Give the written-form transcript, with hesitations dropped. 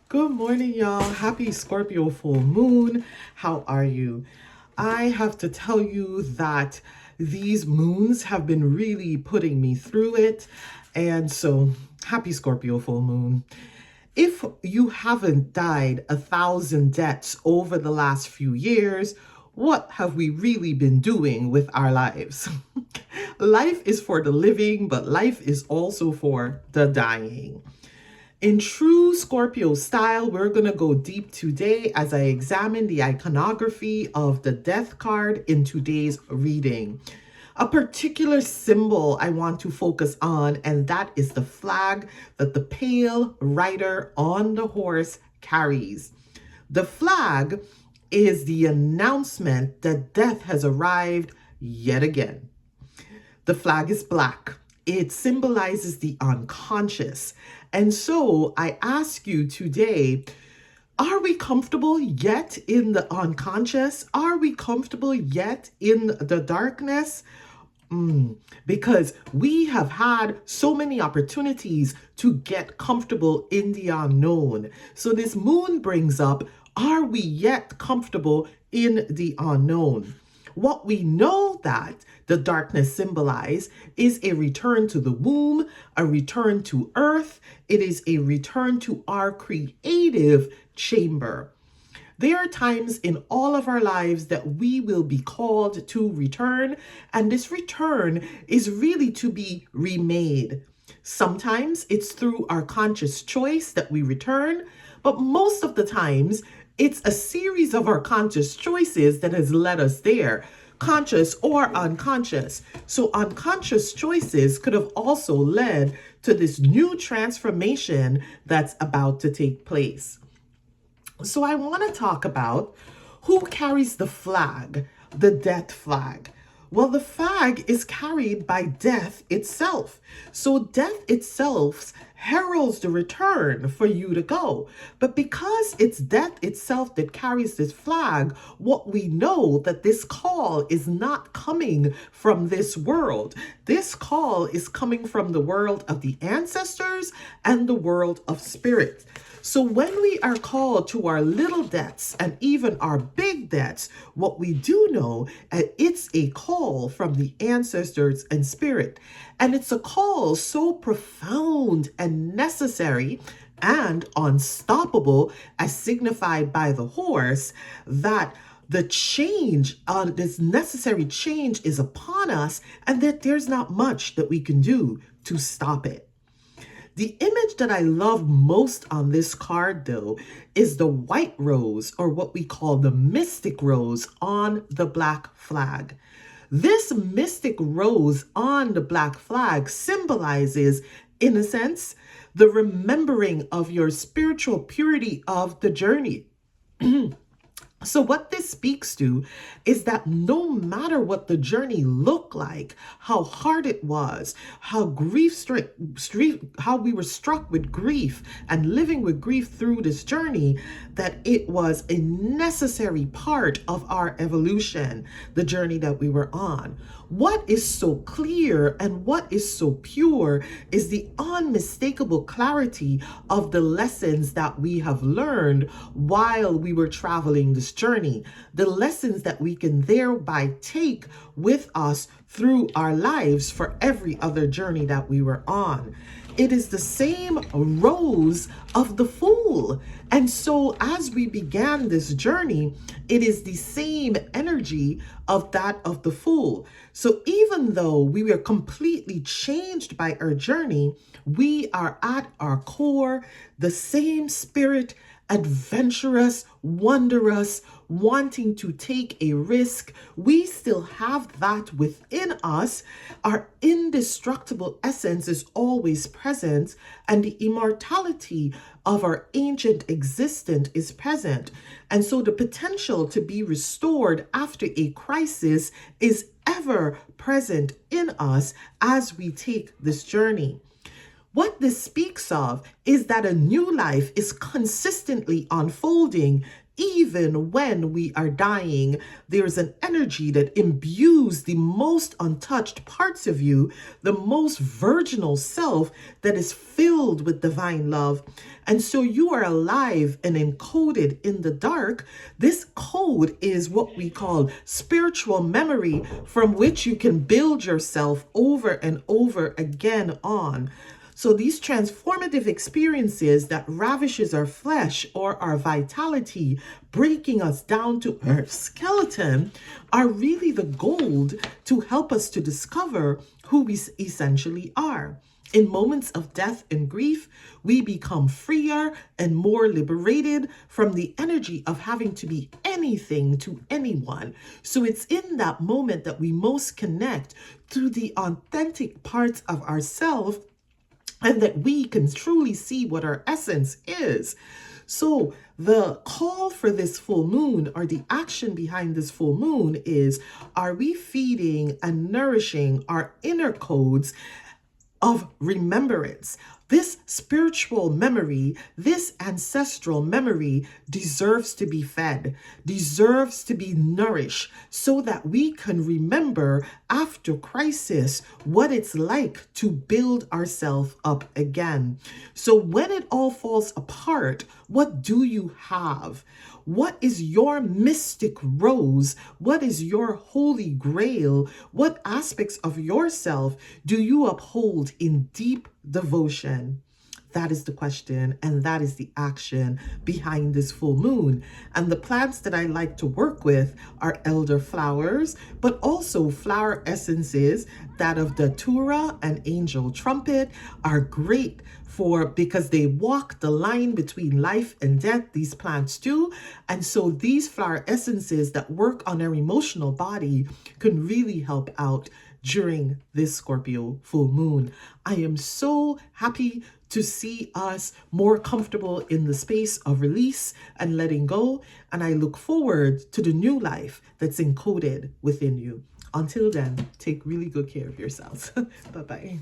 Good morning, y'all. Happy Scorpio full moon. How are you? I have to tell you that these moons have been really putting me through it. And so, happy Scorpio full moon. If you haven't died 1,000 deaths over the last few years, what have we really been doing with our lives? Life is for the living, but life is also for the dying. In true Scorpio style, we're going to go deep today as I examine the iconography of the death card in today's reading. A particular symbol I want to focus on, and that is the flag that the pale rider on the horse carries. The flag is the announcement that death has arrived yet again. The flag is black. It symbolizes the unconscious. And so I ask you today, are we comfortable yet in the unconscious? Are we comfortable yet in the darkness? Because we have had so many opportunities to get comfortable in the unknown. So this moon brings up, are we yet comfortable in the unknown? What we know that the darkness symbolizes is a return to the womb, a return to earth. It is a return to our creative chamber. There are times in all of our lives that we will be called to return, and this return is really to be remade. Sometimes it's through our conscious choice that we return, but most of the times it's a series of our conscious choices that has led us there, conscious or unconscious. So unconscious choices could have also led to this new transformation that's about to take place. So I want to talk about who carries the flag, the death flag. Well, the flag is carried by death itself. So death itself heralds the return for you to go. But because it's death itself that carries this flag, what we know that this call is not coming from this world. This call is coming from the world of the ancestors and the world of spirit. So when we are called to our little debts and even our big debts, what we do know is it's a call from the ancestors and spirit. And it's a call so profound and necessary and unstoppable as signified by the horse that the change, this necessary change is upon us and that there's not much that we can do to stop it. The image that I love most on this card, though, is the white rose, or what we call the mystic rose on the black flag. This mystic rose on the black flag symbolizes, in a sense, the remembering of your spiritual purity of the journey. So what this speaks to is that no matter what the journey looked like, how hard it was, how how we were struck with grief and living with grief through this journey, that it was a necessary part of our evolution, the journey that we were on. What is so clear and what is so pure is the unmistakable clarity of the lessons that we have learned while we were traveling this journey, the lessons that we can thereby take with us through our lives for every other journey that we were on. It is the same rose of the Fool. And so as we began this journey, it is the same energy of that of the Fool. So even though we were completely changed by our journey, we are at our core the same spirit, adventurous, wondrous, wanting to take a risk. We still have that within us. Our indestructible essence is always present, and the immortality of our ancient existence is present. And so the potential to be restored after a crisis is ever present in us as we take this journey. What this speaks of is that a new life is consistently unfolding even when we are dying, there's an energy that imbues the most untouched parts of you, the most virginal self that is filled with divine love. And so you are alive and encoded in the dark. This code is what we call spiritual memory, from which you can build yourself over and over again on. So these transformative experiences that ravishes our flesh or our vitality, breaking us down to our skeleton, are really the gold to help us to discover who we essentially are. In moments of death and grief, we become freer and more liberated from the energy of having to be anything to anyone. So it's in that moment that we most connect to the authentic parts of ourselves, and that we can truly see what our essence is. So the call for this full moon, or the action behind this full moon, is, are we feeding and nourishing our inner codes of remembrance? This spiritual memory, this ancestral memory deserves to be fed, deserves to be nourished, so that we can remember after crisis what it's like to build ourselves up again. So when it all falls apart, what do you have? What is your mystic rose? What is your holy grail? What aspects of yourself do you uphold in deep devotion? That is the question, and that is the action behind this full moon. And the plants that I like to work with are elder flowers, but also flower essences. That of Datura and angel trumpet are great because they walk the line between life and death. These plants do. And so these flower essences that work on our emotional body can really help out during this Scorpio full moon. I am so happy to see us more comfortable in the space of release and letting go. And I look forward to the new life that's encoded within you. Until then, take really good care of yourselves. Bye-bye.